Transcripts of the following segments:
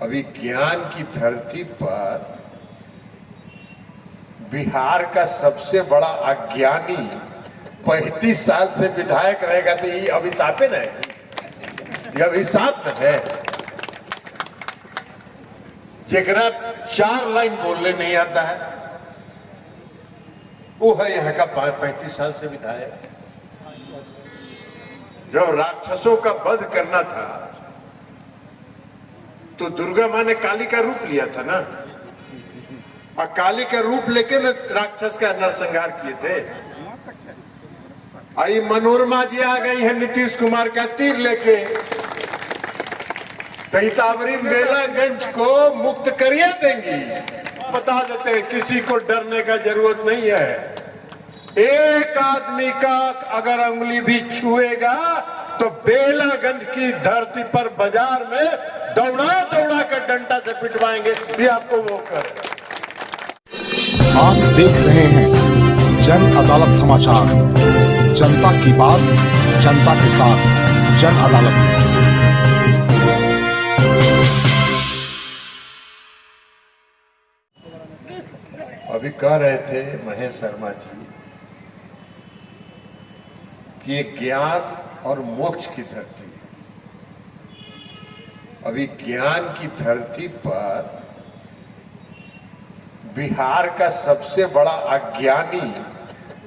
विज्ञान की धरती पर बिहार का सबसे बड़ा अज्ञानी 35 साल से विधायक रहेगा तो ये अभिशाप है ना, ये अभिशाप है। जेकरा 4 लाइन बोलने नहीं आता है वो है यहाँ का 35 साल से विधायक। जब राक्षसों का वध करना था तो दुर्गा माँ ने काली का रूप लिया था ना, और काली का रूप लेके न राक्षस का नरसंहार किए थे। आई मनोरमा जी आ गई है नीतीश कुमार का तीर लेके, तैतावरी मेलागंज को मुक्त करिए देंगी। बता देते हैं किसी को डरने का जरूरत नहीं है। एक आदमी का अगर उंगली भी छुएगा तो बेलागंज की धरती पर बाजार में दौड़ा दौड़ा कर डंडा से पिटवाएंगे। ये आपको वो कर। आप देख रहे हैं जन अदालत समाचार, जनता की बात जनता के साथ, जन अदालत। अभी कह रहे थे महेश शर्मा जी कि ये ज्ञान और मोक्ष की धरती है। अभी ज्ञान की धरती पर बिहार का सबसे बड़ा अज्ञानी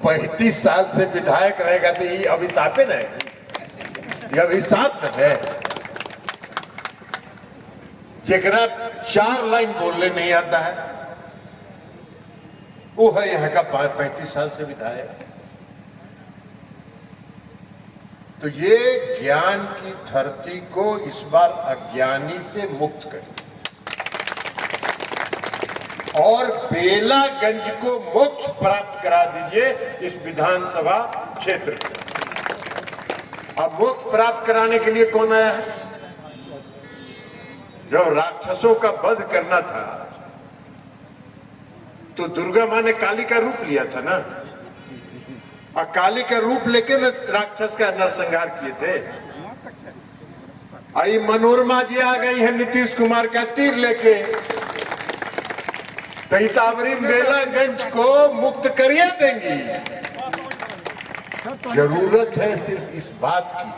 35 साल से विधायक रहेगा तो ये अभिशाप है ना, ये अभिशाप है। जेकरा 4 लाइन बोलने नहीं आता है वो है यहाँ का 35 साल से विधायक। तो ये ज्ञान की धरती को इस बार अज्ञानी से मुक्त करें और बेलागंज को मोक्ष प्राप्त करा दीजिए इस विधानसभा क्षेत्र में। अब मोक्ष प्राप्त कराने के लिए कौन आया है? जब राक्षसों का वध करना था तो दुर्गा माँ ने काली का रूप लिया था ना, और काली का रूप लेके न राक्षस का नरसंहार किए थे। आई मनोरमा जी आ गई है नीतीश कुमार का तीर लेके, तैतावरी मेलागंज को मुक्त करिए देंगी। जरूरत है सिर्फ इस बात की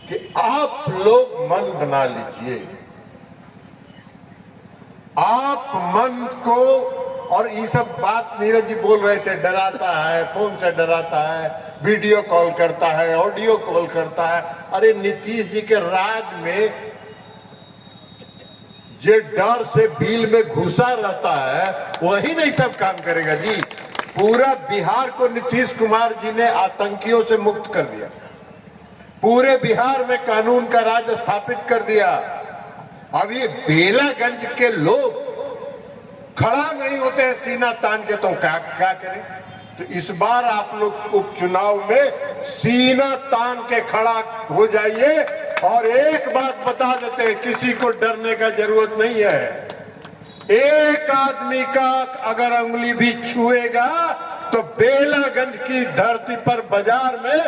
कि आप लोग मन बना लीजिए। आप मन को, और ये सब बात नीरज जी बोल रहे थे, डराता है, फोन से डराता है, वीडियो कॉल करता है, ऑडियो कॉल करता है। अरे नीतीश जी के राज में जो डर से बिल में घुसा रहता है वही नहीं सब काम करेगा जी। पूरा बिहार को नीतीश कुमार जी ने आतंकियों से मुक्त कर दिया, पूरे बिहार में कानून का राज स्थापित कर दिया। अब ये बेलागंज के लोग खड़ा नहीं होते हैं सीना तान के, तो क्या करें? तो इस बार आप लोग उपचुनाव में सीना तान के खड़ा हो जाइए। और एक बात बता देते हैं, किसी को डरने का जरूरत नहीं है। एक आदमी का अगर उंगली भी छुएगा तो बेलागंज की धरती पर बाजार में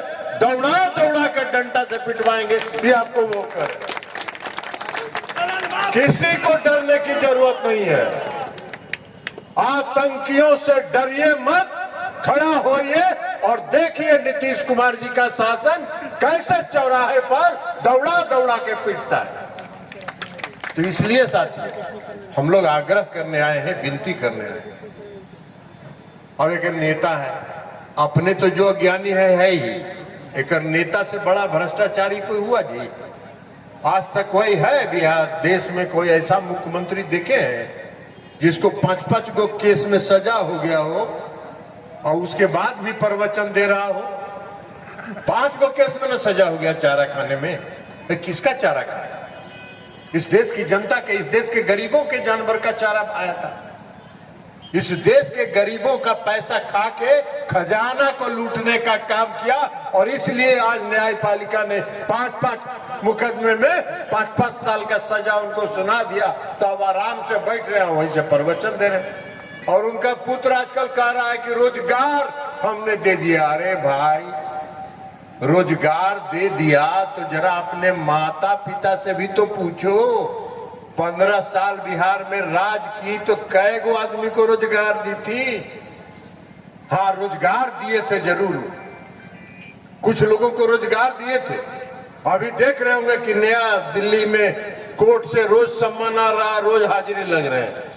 दौड़ा दौड़ा कर डंडा से पिटवाएंगे। ये आपको वो कर। किसी को डरने की जरूरत नहीं है। आतंकियों से डरिए मत, खड़ा होइए और देखिए नीतीश कुमार जी का शासन कैसे चौराहे पर दौड़ा दौड़ा के पिटता है। तो इसलिए साथियों हम लोग आग्रह करने आए हैं, विनती करने आए हैं। और एक नेता है, अपने तो जो ज्ञानी है ही, एक नेता से बड़ा भ्रष्टाचारी कोई हुआ जी? आज तक कोई है बिहार देश में कोई ऐसा मुख्यमंत्री देखे हैं जिसको 5-5 गो केस में सजा हो गया हो और उसके बाद भी प्रवचन दे रहा हो? 5 गो केस में न सजा हो गया चारा खाने में। तो किसका चारा खाया? इस देश की जनता के, इस देश के गरीबों के जानवर का चारा आया था। इस देश के गरीबों का पैसा खा के खजाना को लूटने का काम किया। और इसलिए आज न्यायपालिका ने 5-5 मुकदमे में 5-5 साल का सजा उनको सुना दिया। तो अब आराम से बैठ रहे हैं, वहीं से प्रवचन दे रहे हैं। और उनका पुत्र आजकल कह रहा है कि रोजगार हमने दे दिया। अरे भाई, रोजगार दे दिया तो जरा अपने माता पिता से भी तो पूछो 15 साल बिहार में राज की तो कई गो आदमी को रोजगार दी थी। हाँ, रोजगार दिए थे जरूर, कुछ लोगों को रोजगार दिए थे। अभी देख रहे होंगे कि नया दिल्ली में कोर्ट से रोज सम्मान आ रहा, रोज हाजिरी लग रहे हैं।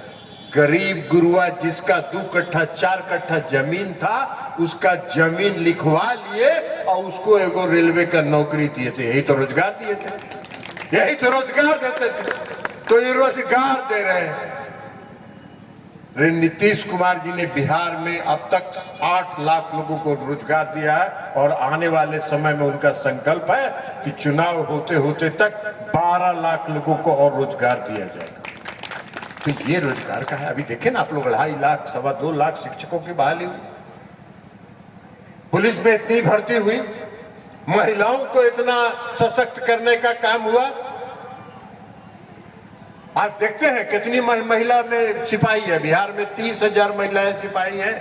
गरीब गुरुआ जिसका 2 कट्ठा 4 कट्ठा जमीन था, उसका जमीन लिखवा लिए और उसको एगो रेलवे का नौकरी दिए थे। यही तो रोजगार दिए थे, यही तो रोजगार देते थे। तो ये रोजगार दे रहे हैं। नीतीश कुमार जी ने बिहार में अब तक 8 लाख लोगों को रोजगार दिया है और आने वाले समय में उनका संकल्प है कि चुनाव होते होते तक 12 लाख लोगों को और रोजगार दिया जाएगा। तो ये रोजगार का है। अभी देखें ना आप लोग, 2.5 लाख 2.25 लाख शिक्षकों की बहाली हुई, पुलिस में इतनी भर्ती हुई, महिलाओं को इतना सशक्त करने का काम हुआ। आप देखते हैं कितनी महिला में सिपाही है। बिहार में 30,000 महिलाएं सिपाही हैं।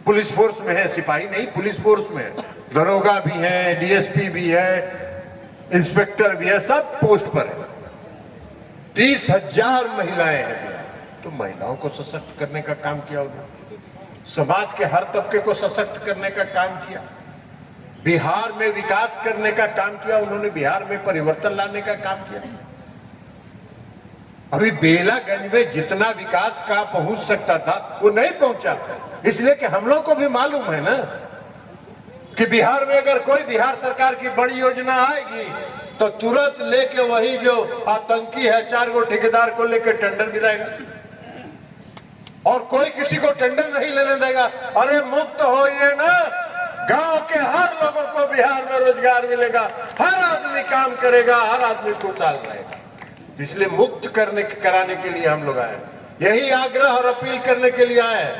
पुलिस फोर्स में है, सिपाही नहीं, पुलिस फोर्स में है। दरोगा भी है, डीएसपी भी है, इंस्पेक्टर भी है, सब पोस्ट पर है। 30,000 महिलाएं हैं। तो महिलाओं को सशक्त करने का काम किया उन्होंने, समाज के हर तबके को सशक्त करने का काम किया, बिहार में विकास करने का काम किया उन्होंने, बिहार में परिवर्तन लाने का काम किया। अभी बेलागंज में जितना विकास का पहुंच सकता था वो नहीं पहुंचा, इसलिए कि हम लोग को भी मालूम है ना कि बिहार में अगर कोई बिहार सरकार की बड़ी योजना आएगी तो तुरंत लेके वही जो आतंकी है 4 गो ठेकेदार को लेके टेंडर गिराएगा और कोई किसी को टेंडर नहीं लेने देगा। अरे मुक्त होइए ना, गांव के हर लोगों को बिहार में रोजगार मिलेगा, हर आदमी काम करेगा, हर आदमी खुशहाल रहेगा। इसलिए मुक्त कराने के लिए हम लोग आए, यही आग्रह और अपील करने के लिए आए हैं।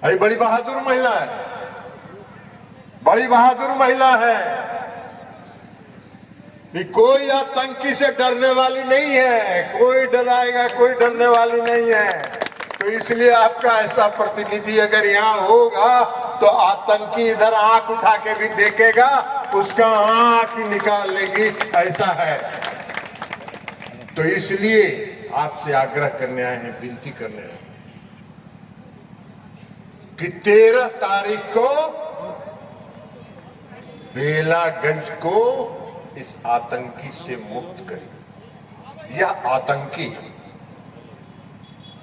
अरे बड़ी बहादुर महिला है, बड़ी बहादुर महिला है, कि कोई आतंकी से डरने वाली नहीं है, कोई डराएगा, कोई डरने वाली नहीं है। तो इसलिए आपका ऐसा प्रतिनिधि अगर यहाँ होगा तो आतंकी इधर आंख उठा के भी देखेगा, उसका आंख निकाल लेगी, ऐसा है। तो इसलिए आपसे आग्रह करने आए हैं, विनती करने आए हैं कि 13 तारीख को बेलागंज को इस आतंकी से मुक्त करें। यह आतंकी है।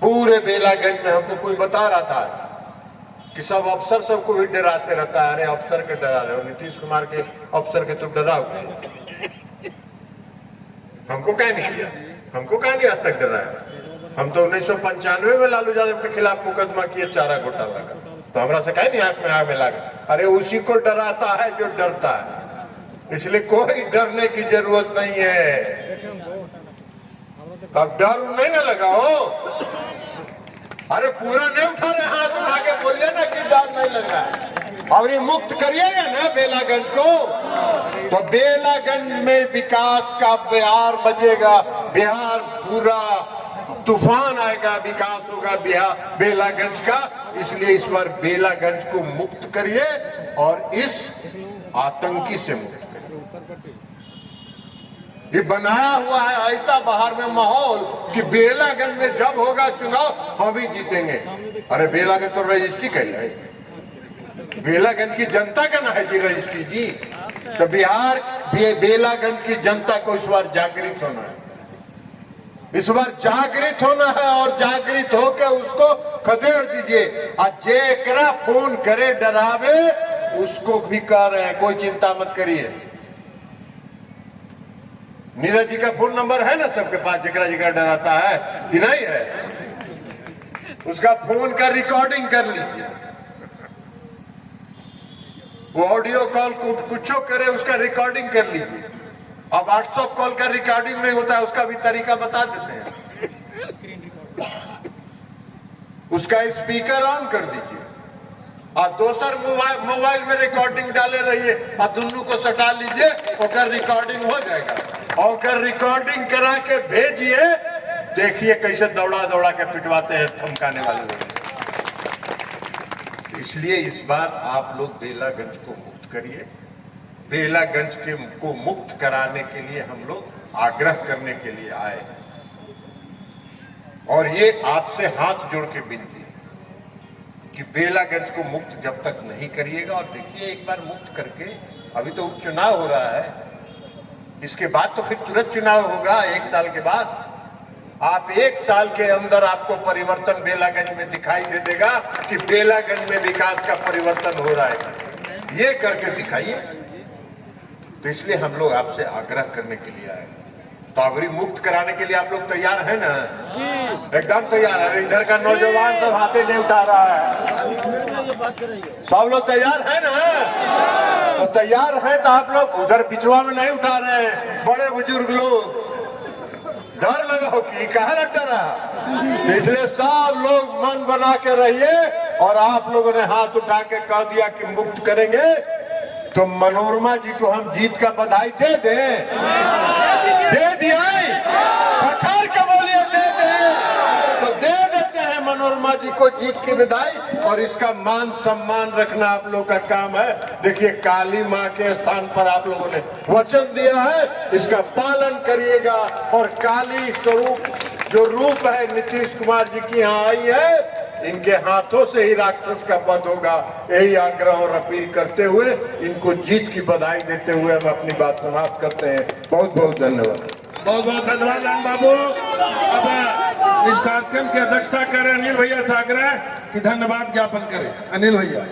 पूरे बेलागंज में हमको कोई बता रहा था कि सब अफसर सबको भी डराते रहता है। अरे अफसर के डरा रहे हो, नीतीश कुमार के अफसर के तो डरा हुए। हमको क्या नहीं किया, हमको क्या नहीं आज तक डराया। हम तो 1995 में लालू यादव के खिलाफ मुकदमा किए चारा घोटाला का, तो हमरा से कहीं नहीं आंख में आग में लगा। अरे उसी को डराता है जो डरता है, इसलिए कोई डरने की जरूरत नहीं है। अब डर नहीं ना लगाओ। अरे पूरा नहीं उठा रहे, हाथ उठा के बोलिए ना कि डर नहीं लगा। और ये मुक्त करिएगा ना बेलागंज को, तो बेलागंज में विकास का बिहार बजेगा, बिहार पूरा तूफान आएगा, विकास होगा बिहार बेलागंज का। इसलिए इस बार बेलागंज को मुक्त करिए और इस आतंकी से मुक्त करिए। ये बनाया हुआ है ऐसा बाहर में माहौल कि बेलागंज में जब होगा चुनाव हम ही जीतेंगे। अरे बेलागंज तो रजिस्ट्री का है, बेलागंज की जनता का ना है जी रजिस्ट्री जी। तो बिहार बेलागंज की जनता को इस बार जागृत होना है, इस बार जागृत होना है और जागृत होकर उसको खदेड़ दीजिए। और जेकरा फोन करे डरावे उसको भी कह रहे हैं कोई चिंता मत करिए। नीरज जी का फोन नंबर है ना सबके पास, जेकरा जेकरा डराता है कि नहीं है, उसका फोन का रिकॉर्डिंग कर लीजिए। वो ऑडियो कॉल कुछ करे उसका रिकॉर्डिंग कर लीजिए। अब व्हाट्सएप कॉल का रिकॉर्डिंग नहीं होता है, उसका भी तरीका बता देते हैं। उसका स्पीकर ऑन कर दीजिए और दूसर मोबाइल में रिकॉर्डिंग डाले रहिए और दोनों को सटा लीजिए, और रिकॉर्डिंग हो जाएगा। और रिकॉर्डिंग करा के भेजिए, देखिए कैसे दौड़ा दौड़ा के पिटवाते हैं धमकाने वाले लोग। इसलिए इस बार आप लोग बेलागंज को मुक्त करिए, बेलागंज को मुक्त कराने के लिए हम लोग आग्रह करने के लिए आए हैं। और ये आपसे हाथ जोड़ के विनती है कि बेलागंज को मुक्त जब तक नहीं करिएगा, और देखिए एक बार मुक्त करके, अभी तो उपचुनाव हो रहा है, इसके बाद तो फिर तुरंत चुनाव होगा 1 साल के बाद। आप 1 साल के अंदर आपको परिवर्तन बेलागंज में दिखाई दे देगा कि बेलागंज में विकास का परिवर्तन हो रहा है, ये करके दिखाइए। तो इसलिए हम लोग आपसे आग्रह करने के लिए आए। ताबरी मुक्त कराने के लिए आप लोग तैयार हैं ना? एकदम तैयार है। इधर का नौजवान सब हाथे नहीं उठा रहा है, सब लोग तैयार है ना? तो तैयार है तो आप लोग उधर बिचवा में नहीं उठा रहे हैं। बड़े बुजुर्ग लोग डर लगा हो कि कहाँ लगता रहा, इसलिए सब लोग मन बना के रहिए। और आप लोगों ने हाथ उठा के कह दिया कि मुक्त करेंगे, तो मनोरमा जी को हम जीत का बधाई दे दें। दे दिया पठार के बोलिए दे दें, तो दे देते हैं मनोरमा जी को जीत की बधाई। और इसका मान सम्मान रखना आप लोग का काम है। देखिए काली माँ के स्थान पर आप लोगों ने वचन दिया है, इसका पालन करिएगा। और काली स्वरूप जो रूप है नीतीश कुमार जी की यहाँ आई है, इनके हाथों से ही राक्षस का वध होगा। यही आग्रह और अपील करते हुए इनको जीत की बधाई देते हुए हम अपनी बात समाप्त करते हैं। बहुत बहुत धन्यवाद। बहुत बहुत धन्यवाद राम बाबू। अब इस कार्यक्रम की अध्यक्षता कर रहे अनिल भैया से आग्रह कि धन्यवाद ज्ञापन करें। अनिल भैया।